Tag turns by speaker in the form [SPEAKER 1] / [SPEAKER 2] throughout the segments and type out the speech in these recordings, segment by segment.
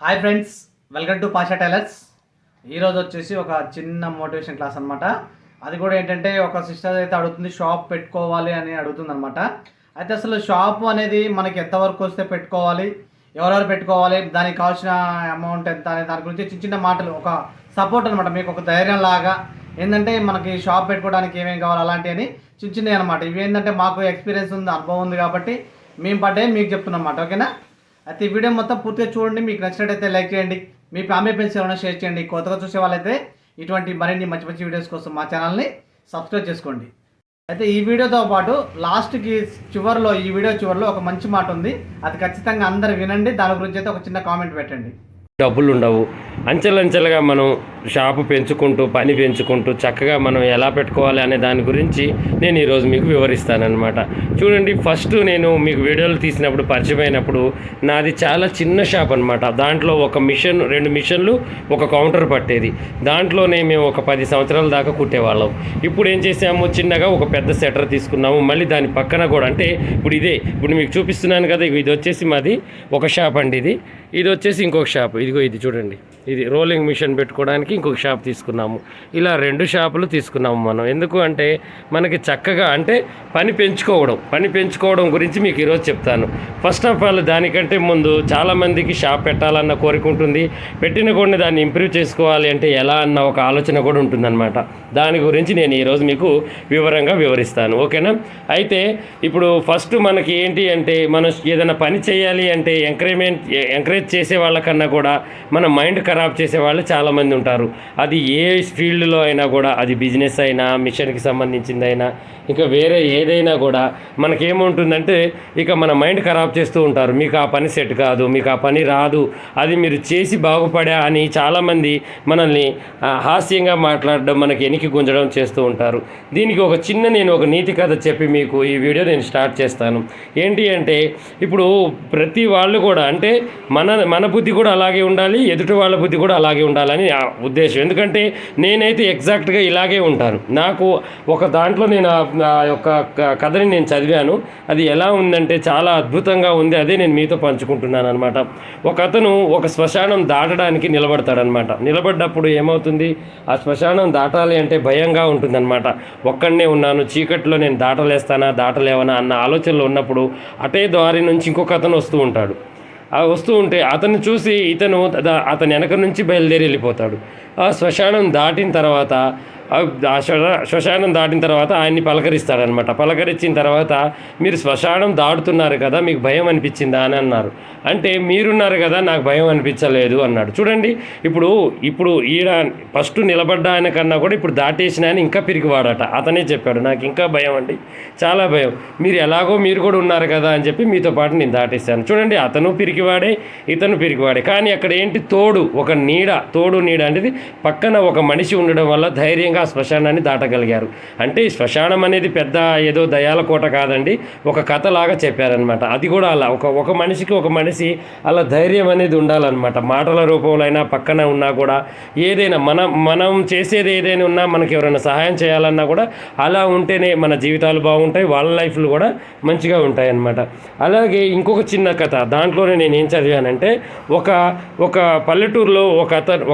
[SPEAKER 1] Hi friends, welcome to Pasha tailors. ఈరోజు వచ్చేసి ఒక చిన్న మోటివేషన్ క్లాస్ అనమాట. అది కూడా ఏంటంటే ఒక సిస్టర్ అయితే అడుగుతుంది, షాప్ పెట్టుకోవాలి అని అడుగుతుంది అనమాట. అయితే అసలు షాప్ అనేది మనకి ఎంతవరకు వస్తే పెట్టుకోవాలి, ఎవరెవరు పెట్టుకోవాలి, దానికి కావాల్సిన అమౌంట్ ఎంత అనే దాని గురించి చిన్న చిన్న మాటలు, ఒక సపోర్ట్ అనమాట, మీకు ఒక ధైర్యం లాగా. ఏంటంటే మనకి షాప్ పెట్టుకోవడానికి ఏమేమి కావాలి అలాంటివి చిన్న చిన్నవి అనమాట. ఇవి ఏంటంటే మాకు ఎక్స్పీరియన్స్ ఉంది, అనుభవం ఉంది కాబట్టి మేము పడ్డే మీకు చెప్తున్నాం అన్నమాట. ఓకేనా? అయితే ఈ వీడియో మొత్తం పూర్తిగా చూడండి. మీకు నచ్చినట్టయితే లైక్ చేయండి, మీ ఫ్యామిలీ ఫ్రెండ్స్ ఏమైనా షేర్ చేయండి. కొత్తగా చూసే వాళ్ళైతే ఇటువంటి మరిన్ని మంచి మంచి వీడియోస్ కోసం మా ఛానల్ని సబ్స్క్రైబ్ చేసుకోండి. అయితే ఈ వీడియోతో పాటు లాస్ట్కి చివరిలో, ఈ వీడియో చివరిలో ఒక మంచి మాట ఉంది, అది ఖచ్చితంగా అందరు వినండి. దాని గురించి అయితే ఒక చిన్న కామెంట్ పెట్టండి.
[SPEAKER 2] డబ్బులు ఉండవు. అంచెలంచెలుగా మనం షాపు పెంచుకుంటూ, పని పెంచుకుంటూ చక్కగా మనం ఎలా పెట్టుకోవాలి అనే దాని గురించి నేను ఈరోజు మీకు వివరిస్తానన్నమాట. చూడండి, ఫస్ట్ నేను మీకు వీడియోలు తీసినప్పుడు, పరిచయం అయినప్పుడు నాది చాలా చిన్న షాప్ అనమాట. దాంట్లో ఒక మిషన్, 2 మిషన్లు, ఒక కౌంటర్ పట్టేది. దాంట్లోనే మేము ఒక 10 సంవత్సరాల దాకా కుట్టేవాళ్ళం. ఇప్పుడు ఏం చేసాము, చిన్నగా ఒక పెద్ద సెటర్ తీసుకున్నాము. మళ్ళీ దాని పక్కన కూడా, అంటే ఇప్పుడు మీకు చూపిస్తున్నాను కదా, ఇది వచ్చేసి మాది ఒక షాప్ అండి. ఇది వచ్చేసి ఇంకొక షాప్. ఇది చూడండి, ఇది రోలింగ్ మిషన్ పెట్టుకోవడానికి ఇంకొక షాప్ తీసుకున్నాము. ఇలా 2 షాపులు తీసుకున్నాము మనం. ఎందుకు అంటే మనకి చక్కగా, అంటే పని పెంచుకోవడం గురించి మీకు ఈరోజు చెప్తాను. ఫస్ట్ ఆఫ్ ఆల్, దానికంటే ముందు చాలామందికి షాప్ పెట్టాలన్న కోరిక ఉంటుంది. పెట్టిన కొన్ని దాన్ని ఇంప్రూవ్ చేసుకోవాలి అంటే ఎలా అన్న ఒక ఆలోచన కూడా ఉంటుందన్నమాట. దాని గురించి నేను ఈరోజు మీకు వివరంగా వివరిస్తాను. ఓకేనా? అయితే ఇప్పుడు ఫస్ట్ మనకి ఏంటి అంటే, మనం ఏదైనా పని చేయాలి అంటే ఎంకరేజ్ చేసే వాళ్ళకన్నా కూడా మన మైండ్ ఖరాబ్ చేసే వాళ్ళు చాలామంది ఉంటారు. అది ఏ ఫీల్డ్లో అయినా కూడా, అది బిజినెస్ అయినా, మిషన్కి సంబంధించిందైనా, ఇంకా వేరే ఏదైనా కూడా మనకేముంటుందంటే, ఇక మన మైండ్ ఖరాబ్ చేస్తూ ఉంటారు. మీకు ఆ పని సెట్ కాదు, మీకు ఆ పని రాదు, అది మీరు చేసి బాగుపడా అని చాలామంది మనల్ని హాస్యంగా మాట్లాడడం, మనకి వెనక్కి గుంజడం చేస్తూ ఉంటారు. దీనికి నేను ఒక నీతి కథ చెప్పి మీకు ఈ వీడియో నేను స్టార్ట్ చేస్తాను. ఏంటి అంటే, ఇప్పుడు ప్రతి వాళ్ళు కూడా, అంటే మన బుద్ధి కూడా అలాగే ఉండాలి, ఎదుటి వాళ్ళ బుద్ధి కూడా అలాగే ఉండాలని ఉద్దేశం. ఎందుకంటే నేనైతే ఎగ్జాక్ట్గా ఇలాగే ఉంటాను. నాకు ఒక దాంట్లో నేను ఆ యొక్క కథని నేను చదివాను. అది ఎలా ఉందంటే చాలా అద్భుతంగా ఉంది. అదే నేను మీతో పంచుకుంటున్నాను అనమాట. ఒక అతను ఒక శ్మశానం దాటడానికి నిలబడతాడనమాట. నిలబడ్డప్పుడు ఏమవుతుంది, ఆ శ్మశానం దాటాలి అంటే భయంగా ఉంటుందన్నమాట. ఒక్కడనే ఉన్నాను, చీకట్లో నేను దాటలేవనా అన్న ఆలోచనలో ఉన్నప్పుడు అటే దారి నుంచి ఇంకొక అతను వస్తూ ఉంటే అతన్ని చూసి అతని వెనక నుంచి బయలుదేరి వెళ్ళిపోతాడు. ఆ శ్మశానం దాటిన తర్వాత ఆయన్ని పలకరిస్తాడనమాట. పలకరించిన తర్వాత, మీరు శ్మశానం దాటుతున్నారు కదా, మీకు భయం అనిపించిందా అని అన్నారు. అంటే మీరున్నారు కదా, నాకు భయం అనిపించలేదు అన్నాడు. చూడండి, ఇప్పుడు ఈడ ఫస్ట్ నిలబడ్డా ఆయన కన్నా కూడా ఇప్పుడు దాటేసిన ఆయన ఇంకా పిరికివాడట. అతనే చెప్పాడు, నాకు ఇంకా భయం అండి, చాలా భయం. మీరు కూడా ఉన్నారు కదా అని చెప్పి మీతో పాటు నేను దాటేశాను. చూడండి, అతను పిరికివాడే, ఇతను పిరికివాడే. కానీ అక్కడ ఏంటి, తోడు నీడ అనేది పక్కన ఒక మనిషి ఉండడం వల్ల ధైర్యంగా శ్మశానాన్ని దాటగలిగారు. అంటే శ్మశానం అనేది పెద్ద ఏదో దయాల కోట కాదండి, ఒక కథలాగా చెప్పారనమాట. అది కూడా అలా ఒక మనిషి అలా ధైర్యం అనేది ఉండాలన్నమాట. మాటల రూపంలో అయినా, పక్కన ఉన్నా కూడా, ఏదైనా మనం చేసేది ఏదైనా ఉన్నా, మనకి ఎవరైనా సహాయం చేయాలన్నా కూడా అలా ఉంటేనే మన జీవితాలు బాగుంటాయి, వాళ్ళ లైఫ్లు కూడా మంచిగా ఉంటాయి అన్నమాట. అలాగే ఇంకొక చిన్న కథ, దాంట్లోనే నేను ఏం చదివానంటే, ఒక పల్లెటూరులో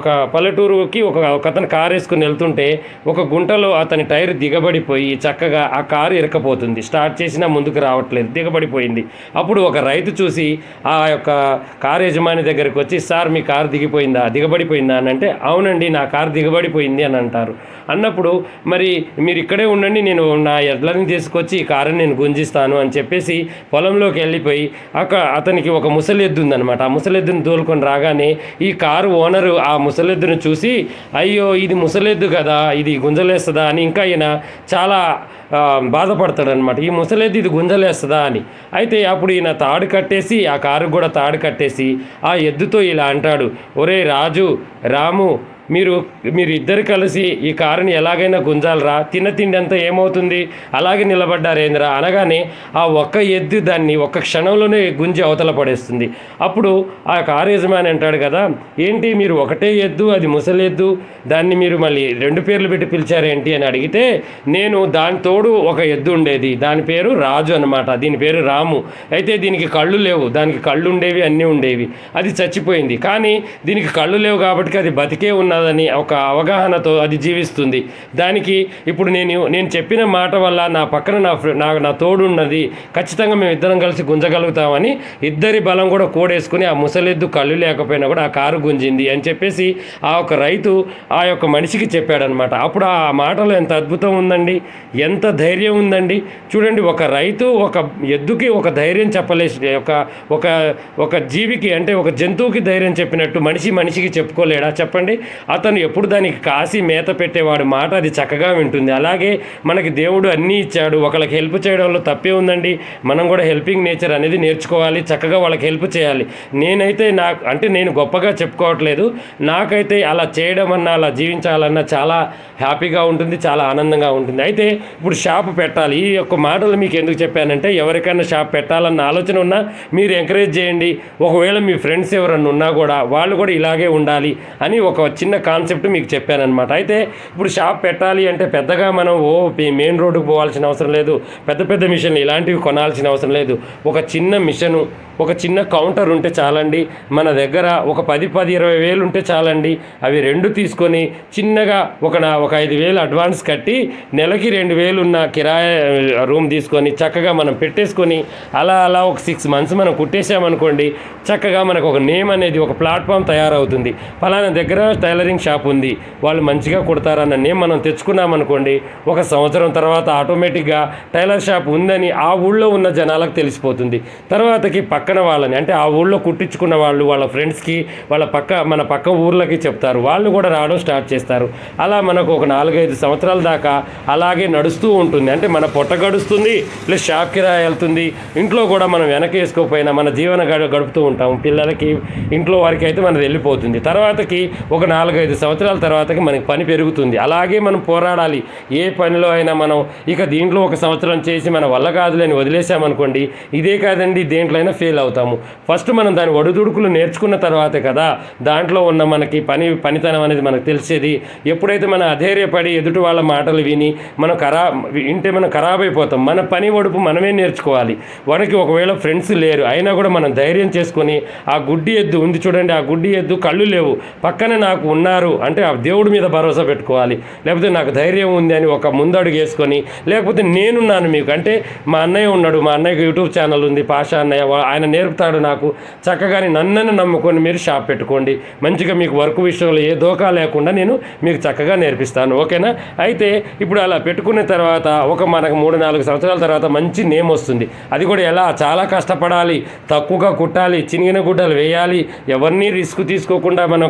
[SPEAKER 2] ఒక పల్లెటూరుకి ఒక అతను కారు వేసుకుని వెళ్తుంటే ఒక గుంటలో అతని టైర్ దిగబడిపోయి చక్కగా ఆ కారు ఇరకపోతుంది. స్టార్ట్ చేసినా ముందుకు రావట్లేదు, దిగబడిపోయింది. అప్పుడు ఒక రైతు చూసి ఆ యొక్క కారు యజమాని దగ్గరికి వచ్చి, సార్ మీ కారు దిగబడిపోయిందా అని అంటే, అవునండి నా కారు దిగబడిపోయింది అని అంటారు. అన్నప్పుడు, మరి మీరు ఇక్కడే ఉండండి, నేను నా ఎడ్లని తీసుకొచ్చి ఈ కారుని నేను గుంజిస్తాను అని చెప్పేసి పొలంలోకి వెళ్ళిపోయి అతనికి ఒక ముసలెద్దు ఉందనమాట. ఆ ముసలెద్దును తోలుకొని రాగానే ఈ కారు ఓనరు ఆ ముసలెద్దును చూసి, అయ్యో ఇది ముసలెద్దు కదా, ఇది గుంజలేస్తుందా అని ఇంకా ఈయన చాలా బాధపడతాడనమాట. ఈ ముసలెద్దు ఇది గుంజలేస్తుందా అని. అయితే అప్పుడు ఈయన ఆ కారు కూడా తాడు కట్టేసి ఆ ఎద్దుతో ఇలా అంటాడు, ఒరే రాము, మీరు ఇద్దరు కలిసి ఈ కారుని ఎలాగైనా గుంజాలరా, తిండి అంతా ఏమవుతుంది అలాగే నిలబడ్డారేంద్రా అనగానే ఆ ఒక్క ఎద్దు దాన్ని ఒక్క క్షణంలోనే గుంజి అవతల పడేస్తుంది. అప్పుడు ఆ కారు యజమాని అంటాడు కదా, ఏంటి మీరు ఒకటే ఎద్దు, అది ముసలెద్దు, దాన్ని మీరు మళ్ళీ 2 పేర్లు పెట్టి పిలిచారేంటి అని అడిగితే, నేను దాని తోడు ఒక ఎద్దు ఉండేది, దాని పేరు రాజు అనమాట, దీని పేరు రాము. అయితే దీనికి కళ్ళు లేవు, దానికి కళ్ళు ఉండేవి, అన్నీ ఉండేవి, అది చచ్చిపోయింది. కానీ దీనికి కళ్ళు లేవు కాబట్టి అది బతికే ఉన్నదని ఒక అవగాహనతో అది జీవిస్తుంది. దానికి ఇప్పుడు నేను చెప్పిన మాట వల్ల నా పక్కన నా తోడు ఉన్నది, ఖచ్చితంగా మేము ఇద్దరం కలిసి గుంజగలుగుతామని ఇద్దరి బలం కూడా కూడేసుకుని ఆ ముసలెద్దు కళ్ళు లేకపోయినా కూడా ఆ కారు గుంజింది అని చెప్పేసి ఆ ఒక రైతు ఆ యొక్క మనిషికి చెప్పాడనమాట. అప్పుడు ఆ మాటలో ఎంత అద్భుతం ఉందండి, ఎంత ధైర్యం ఉందండి. చూడండి, ఒక రైతు ఒక ఎద్దుకి ఒక ధైర్యం చెప్పలే, ఒక జీవికి అంటే ఒక జంతువుకి ధైర్యం చెప్పినట్టు మనిషికి చెప్పుకోలేడా చెప్పండి. అతను ఎప్పుడు దానికి కాసి మేత పెట్టేవాడు మాట అది చక్కగా వింటుంది. అలాగే మనకి దేవుడు అన్నీ ఇచ్చాడు, ఒకళ్ళకి హెల్ప్ చేయడంలో తప్పే ఉందండి. మనం కూడా హెల్పింగ్ నేచర్ అనేది నేర్చుకోవాలి, చక్కగా వాళ్ళకి హెల్ప్ చేయాలి. నేనైతే నేను గొప్పగా చెప్పుకోవట్లేదు, నాకైతే అలా చేయడం అన్నా అలా జీవించాలన్నా చాలా హ్యాపీగా ఉంటుంది, చాలా ఆనందంగా ఉంటుంది. అయితే ఇప్పుడు షాప్ పెట్టాలి, ఈ యొక్క మాటలు మీకు ఎందుకు చెప్పానంటే, ఎవరికైనా షాప్ పెట్టాలన్న ఆలోచన ఉన్నా మీరు ఎంకరేజ్ చేయండి. ఒకవేళ మీ ఫ్రెండ్స్ ఎవరన్నా ఉన్నా కూడా వాళ్ళు కూడా ఇలాగే ఉండాలి అని ఒక చిన్న కాన్సెప్ట్ మీకు చెప్పానమాట. అయితే ఇప్పుడు షాప్ పెట్టాలి అంటే పెద్దగా మనం మెయిన్ రోడ్డుకు పోవాల్సిన అవసరం లేదు, పెద్ద మిషన్లు ఇలాంటివి కొనాల్సిన అవసరం లేదు. ఒక చిన్న మిషను, ఒక చిన్న కౌంటర్ ఉంటే చాలండి. మన దగ్గర ఒక 10-20 వేలు ఉంటే చాలండి. అవి 2 తీసుకొని చిన్నగా ఒక 5,000 అడ్వాన్స్ కట్టి నెలకి 2,000 ఉన్న కిరాయి రూమ్ తీసుకొని చక్కగా మనం పెట్టేసుకొని అలా ఒక 6 మంత్స్ మనం కుట్టేసామనుకోండి, చక్కగా మనకు ఒక నేమ్ అనేది ఒక ప్లాట్ఫామ్ తయారవుతుంది. ఫలానా దగ్గర టైలరింగ్ షాప్ ఉంది, వాళ్ళు మంచిగా కుడతారన్న నేమ్ మనం తెచ్చుకున్నామనుకోండి, ఒక సంవత్సరం తర్వాత ఆటోమేటిక్గా టైలర్ షాప్ ఉందని ఆ ఊళ్ళో ఉన్న జనాలకు తెలిసిపోతుంది. తర్వాతకి పక్కన వాళ్ళని అంటే ఆ ఊళ్ళో కుట్టించుకున్న వాళ్ళు వాళ్ళ ఫ్రెండ్స్కి మన పక్క ఊర్లకి చెప్తారు, వాళ్ళు కూడా రావడం స్టార్ట్ చేస్తారు. అలా మనకు ఒక 4-5 సంవత్సరాల దాకా అలాగే నడుస్తూ ఉంటుంది. అంటే మన పొట్ట గడుస్తుంది, ప్లస్ షాప్ కిరాయి వెళ్తుంది, ఇంట్లో కూడా మనం వెనక వేసుకోకపోయినా మన జీవన గడుపుతూ ఉంటాము. పిల్లలకి ఇంట్లో వారికి అయితే మనది వెళ్ళిపోతుంది. తర్వాతకి ఒక 4-5 సంవత్సరాల తర్వాతకి మనకి పని పెరుగుతుంది. అలాగే మనం పోరాడాలి. ఏ పనిలో అయినా మనం ఇక దీంట్లో ఒక సంవత్సరం చేసి మన వల్ల కాదులేని వదిలేసామనుకోండి, ఇదే కాదండి దేంట్లో అయినా ఫెయిల్ అవుతాము. ఫస్ట్ మనం దాని ఒడిదుడుకులు నేర్చుకున్న తర్వాతే కదా దాంట్లో ఉన్న మనకి పనితనం అనేది మనకు తెలిసేది. ఎప్పుడైతే మనం అధైర్యపడి ఎదుటి వాళ్ళ మాటలు విని మనం ఖరాబ్ అయిపోతాం. మన పని ఒడుపు మనమే నేర్చుకోవాలి. వాడికి ఒకవేళ ఫ్రెండ్స్ లేరు అయినా కూడా మనం ధైర్యం చేసుకొని ఆ గుడ్డి ఎద్దు ఉంది చూడండి, ఆ గుడ్డి ఎద్దు కళ్ళు లేవు, పక్కన నాకు ఉన్నారు అంటే ఆ దేవుడి మీద భరోసా పెట్టుకోవాలి. లేకపోతే నాకు ధైర్యం ఉంది అని ఒక ముందడుగు వేసుకొని, లేకపోతే నేనున్నాను మీకు అంటే మా అన్నయ్య ఉన్నాడు, మా అన్నయ్యకి యూట్యూబ్ ఛానల్ ఉంది పాషా అన్నయ్య, ఆయన నేర్పుతాడు నాకు, చక్కగా నన్ను నమ్ముకొని మీరు షాప్ పెట్టుకోండి. మంచిగా మీకు వర్క్ విషయంలో ఏ దోకా లేకుండా నేను మీకు చక్కగా నేర్పిస్తాను, ఓకేనా. అయితే ఇప్పుడు అలా పెట్టుకున్న తర్వాత మనకు 3-4 సంవత్సరాల తర్వాత మంచి నేమ్ వస్తుంది. అది కూడా ఎలా, చాలా కష్టపడాలి, తక్కువగా కుట్టాలి, చినిగిన గుడ్డలు వేయాలి, ఎవరిని రిస్క్ తీసుకోకుండా మనం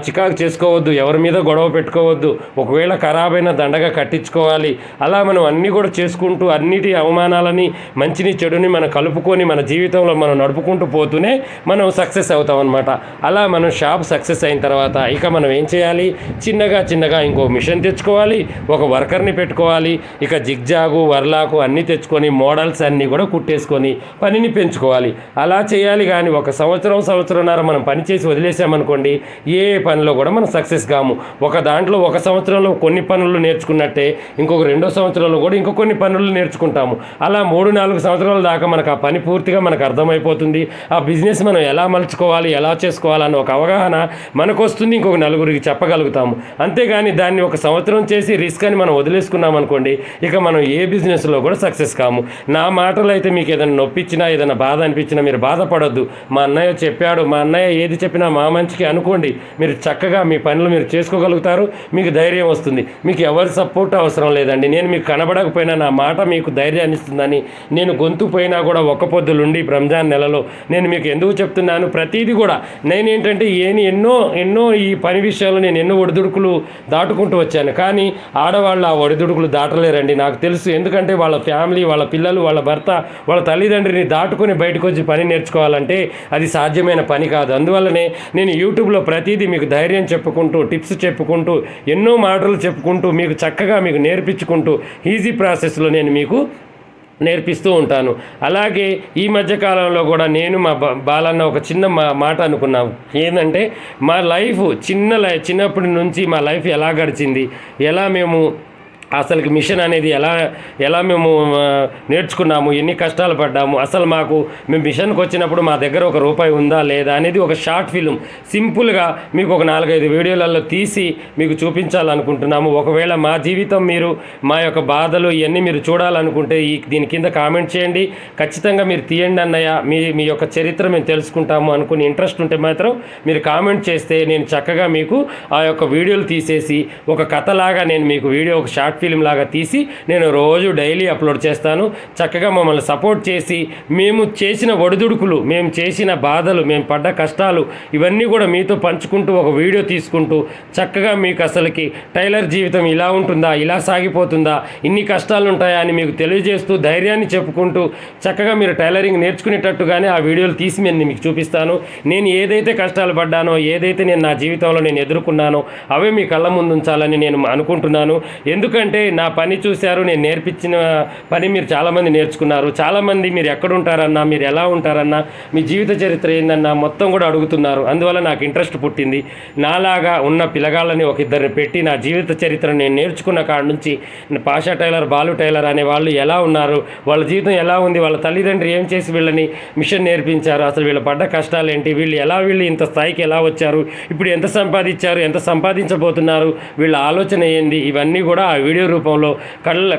[SPEAKER 2] చికాకు చేసుకోవద్దు, ఎవరి మీద గొడవ పెట్టుకోవద్దు, ఒకవేళ ఖరాబైన దండగా కట్టించుకోవాలి. అలా మనం అన్నీ కూడా చేసుకుంటూ అన్నిటి అవమానాలని మంచిని చెడుని మనం కలుపుకొని మన జీవితంలో మనం నడుపుకుంటూ పోతూనే మనం సక్సెస్ అవుతాం అనమాట. అలా మనం షాప్ సక్సెస్ అయిన తర్వాత ఇక మనం ఏం చేయాలి, చిన్నగా ఇంకో మిషన్ తెచ్చుకోవాలి, ఒక వర్కర్ని పెట్టుకోవాలి, ఇక జిగ్జాగు వర్లాకు అన్నీ తెచ్చుకొని మోడల్స్ అన్నీ కూడా కుట్టేసుకొని పనిని పెంచుకోవాలి. అలా చేయాలి. కానీ ఒక సంవత్సరంన్నర మనం పని చేసి వదిలేసామనుకోండి, ఏ పనిలో కూడా మనం సక్సెస్ కాము. దాంట్లో ఒక సంవత్సరంలో కొన్ని పనులు నేర్చుకున్నట్టే ఇంకొక 2వ సంవత్సరంలో కూడా కొన్ని పనులు నేర్చుకుంటాము. అలా 3-4 సంవత్సరాల దాకా మనకు ఆ పని పూర్తిగా మనకు అర్థమైపోతుంది. ఆ బిజినెస్ మనం ఎలా మలుచుకోవాలి, ఎలా చేసుకోవాలన్న ఒక అవగాహన మనకు వస్తుంది, ఇంకొక నలుగురికి చెప్పగలుగుతాము. అంతేగాని దాన్ని ఒక సంవత్సరం చేసి రిస్క్ అని మనం వదిలేసుకున్నాం అనుకోండి, ఇక మనం ఏ బిజినెస్లో కూడా సక్సెస్ కాము. నా మాటలు అయితే మీకు ఏదైనా నొప్పించినా ఏదైనా బాధ అనిపించినా మీరు బాధపడొద్దు. మా అన్నయ్య చెప్పాడు, మా అన్నయ్య ఏది చెప్పినా మా మంచికి అనుకోండి, మీరు చక్కగా మీ పనులు మీరు చేసుకోగలుగుతారు, మీకు ధైర్యం వస్తుంది. మీకు ఎవరి సపోర్ట్ అవసరం లేదండి. నేను మీకు కనబడకపోయినా నా మాట మీకు ధైర్యాన్ని ఇస్తుందని, నేను గొంతు పోయినా కూడా ఒక్క పొద్దులుండి రంజాన్ నెలలో నేను మీకు ఎందుకు చెప్తున్నాను, ప్రతిదీ కూడా నేనేంటంటే ఎన్నో ఈ పని విషయాల్లో నేను ఎన్నో ఒడిదుడుకులు దాటుకుంటూ వచ్చాను. కానీ ఆడవాళ్ళు ఆ ఒడిదుడుకులు దాటలేరండి, నాకు తెలుసు. ఎందుకంటే వాళ్ళ ఫ్యామిలీ, వాళ్ళ పిల్లలు, వాళ్ళ భర్త, వాళ్ళ తల్లిదండ్రిని దాటుకొని బయటకు వచ్చి పని నేర్చుకోవాలంటే అది సాధ్యమైన పని కాదు. అందువల్లనే నేను యూట్యూబ్లో ప్రతిదీ మీకు ధైర్యం ధైర్యం చెప్పుకుంటూ టిప్స్ చెప్పుకుంటూ ఎన్నో మాటలు చెప్పుకుంటూ మీకు చక్కగా మీకు నేర్పించుకుంటూ ఈజీ ప్రాసెస్లో నేను మీకు నేర్పిస్తూ ఉంటాను. అలాగే ఈ మధ్యకాలంలో కూడా నేను మా బాలన్న ఒక చిన్న మాట అనుకున్నాం. ఏంటంటే మా లైఫ్ చిన్నప్పటి నుంచి మా లైఫ్ ఎలా గడిచింది, ఎలా మేము అసలుకి మిషన్ అనేది ఎలా మేము నేర్చుకున్నాము, ఎన్ని కష్టాలు పడ్డాము, అసలు మేము మిషన్కి వచ్చినప్పుడు మా దగ్గర ₹1 ఉందా లేదా అనేది ఒక షార్ట్ ఫిల్మ్ సింపుల్గా మీకు ఒక 4-5 వీడియోలలో తీసి మీకు చూపించాలనుకుంటున్నాము. ఒకవేళ మా జీవితం మీరు మా యొక్క బాధలు ఇవన్నీ మీరు చూడాలనుకుంటే దీని కింద కామెంట్ చేయండి. ఖచ్చితంగా మీరు తీయండి అన్నయ్య, మీ యొక్క చరిత్ర మేము తెలుసుకుంటాము అనుకుని ఇంట్రెస్ట్ ఉంటే మాత్రం మీరు కామెంట్ చేస్తే నేను చక్కగా మీకు ఆ యొక్క వీడియోలు తీసేసి ఒక కథలాగా నేను మీకు వీడియో ఒక షార్ట్ ఫిల్మ్ లాగా తీసి నేను రోజు డైలీ అప్లోడ్ చేస్తాను. చక్కగా మమ్మల్ని సపోర్ట్ చేసి మేము చేసిన ఒడిదుడుకులు, మేము చేసిన బాధలు, మేము పడ్డ కష్టాలు ఇవన్నీ కూడా మీతో పంచుకుంటూ ఒక వీడియో తీసుకుంటూ చక్కగా మీకు అసలుకి టైలర్ జీవితం ఇలా ఉంటుందా, ఇలా సాగిపోతుందా, ఇన్ని కష్టాలు ఉంటాయా అని మీకు తెలియజేస్తూ ధైర్యాన్ని చెప్పుకుంటూ చక్కగా మీరు టైలరింగ్ నేర్చుకునేటట్టుగానే ఆ వీడియోలు తీసి నేను మీకు చూపిస్తాను. నేను ఏదైతే కష్టాలు పడ్డానో, ఏదైతే నేను నా జీవితంలో నేను ఎదుర్కొన్నానో అవే మీ కళ్ళ ముందు ఉంచాలని నేను అనుకుంటున్నాను. ఎందుకంటే నా పని చూశారు, నేను నేర్పించిన పని మీరు చాలామంది నేర్చుకున్నారు. చాలామంది మీరు ఎక్కడుంటారన్నా, మీరు ఎలా ఉంటారన్నా, మీ జీవిత చరిత్ర ఏందన్నా మొత్తం కూడా అడుగుతున్నారు. అందువల్ల నాకు ఇంట్రెస్ట్ పుట్టింది. నాలాగా ఉన్న పిల్లగాళ్ళని ఒక ఇద్దరిని పెట్టి నా జీవిత చరిత్ర నేను నేర్చుకున్న కాడ నుంచి పాషా టైలర్, బాలు టైలర్ అనే వాళ్ళు ఎలా ఉన్నారు, వాళ్ళ జీవితం ఎలా ఉంది, వాళ్ళ తల్లిదండ్రులు ఏం చేసి వీళ్ళని మిషన్ నేర్పించారు, అసలు వీళ్ళ పడ్డ కష్టాలు ఏంటి, వీళ్ళు ఇంత స్థాయికి ఎలా వచ్చారు, ఇప్పుడు ఎంత సంపాదించారు, ఎంత సంపాదించబోతున్నారు, వీళ్ళ ఆలోచన ఏంది, ఇవన్నీ కూడా ఆ వీడియో రూపంలో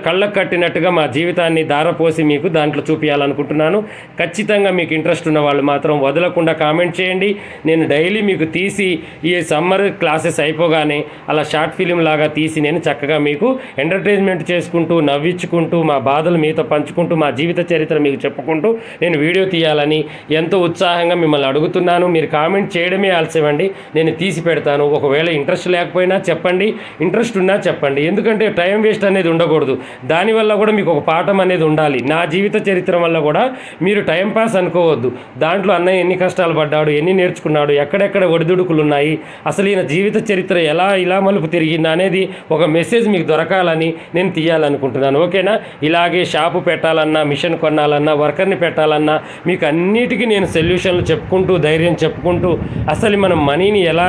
[SPEAKER 2] కళ్ళకు కట్టినట్టుగా మా జీవితాన్ని ధారపోసి మీకు దాంట్లో చూపించాలనుకుంటున్నాను. ఖచ్చితంగా మీకు ఇంట్రెస్ట్ ఉన్న వాళ్ళు మాత్రం వదలకుండా కామెంట్ చేయండి. నేను డైలీ మీకు తీసి ఈ సమ్మర్ క్లాసెస్ అయిపోగానే అలా షార్ట్ ఫిలిం లాగా తీసి నేను చక్కగా మీకు ఎంటర్టైన్మెంట్ చేసుకుంటూ నవ్వించుకుంటూ మా బాధలు మీతో పంచుకుంటూ మా జీవిత చరిత్ర మీకు చెప్పుకుంటూ నేను వీడియో తీయాలని ఎంతో ఉత్సాహంగా మిమ్మల్ని అడుగుతున్నాను. మీరు కామెంట్ చేయడమే ఆలస్యమండి, నేను తీసి పెడతాను. ఒకవేళ ఇంట్రెస్ట్ లేకపోయినా చెప్పండి, ఇంట్రెస్ట్ ఉన్నా చెప్పండి. ఎందుకంటే టైం వేస్ట్ అనేది ఉండకూడదు. దానివల్ల కూడా మీకు ఒక పాఠం అనేది ఉండాలి. నా జీవిత చరిత్ర వల్ల కూడా మీరు టైం పాస్ అనుకోవద్దు. దాంట్లో అన్నయ్య ఎన్ని కష్టాలు పడ్డాడు, ఎన్ని నేర్చుకున్నాడు, ఎక్కడెక్కడ ఒడిదుడుకులు ఉన్నాయి, అసలు ఈయన జీవిత చరిత్ర ఇలా మలుపు తిరిగింది అనేది ఒక మెసేజ్ మీకు దొరకాలని నేను తీయాలనుకుంటున్నాను. ఓకేనా? ఇలాగే షాపు పెట్టాలన్నా, మిషన్ కొనాలన్నా, వర్కర్ని పెట్టాలన్నా మీకు అన్నిటికీ నేను సొల్యూషన్లు చెప్పుకుంటూ ధైర్యం చెప్పుకుంటూ అసలు మనం మనీని ఎలా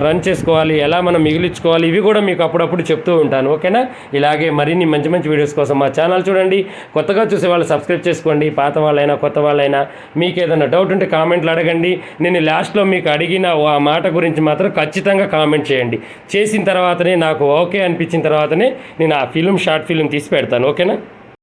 [SPEAKER 2] రన్ చేసుకోవాలి, ఎలా మనం మిగిలించుకోవాలి, ఇవి కూడా మీకు అప్పుడప్పుడు చెప్తూ ఉంటాను. ఓకేనా? ఇలాగే మరిన్ని మంచి మంచి వీడియోస్ కోసం మా ఛానల్ చూడండి. కొత్తగా చూసే వాళ్ళు సబ్స్క్రైబ్ చేసుకోండి. పాత వాళ్ళైనా కొత్త వాళ్ళైనా మీకు ఏదైనా డౌట్ ఉంటే కామెంట్లు అడగండి. నేను లాస్ట్లో మీకు అడిగిన ఆ మాట గురించి మాత్రం ఖచ్చితంగా కామెంట్ చేయండి. చేసిన తర్వాతనే నాకు ఓకే అనిపించిన తర్వాతనే నేను ఆ షార్ట్ ఫిల్మ్ తీసి పెడతాను. ఓకేనా?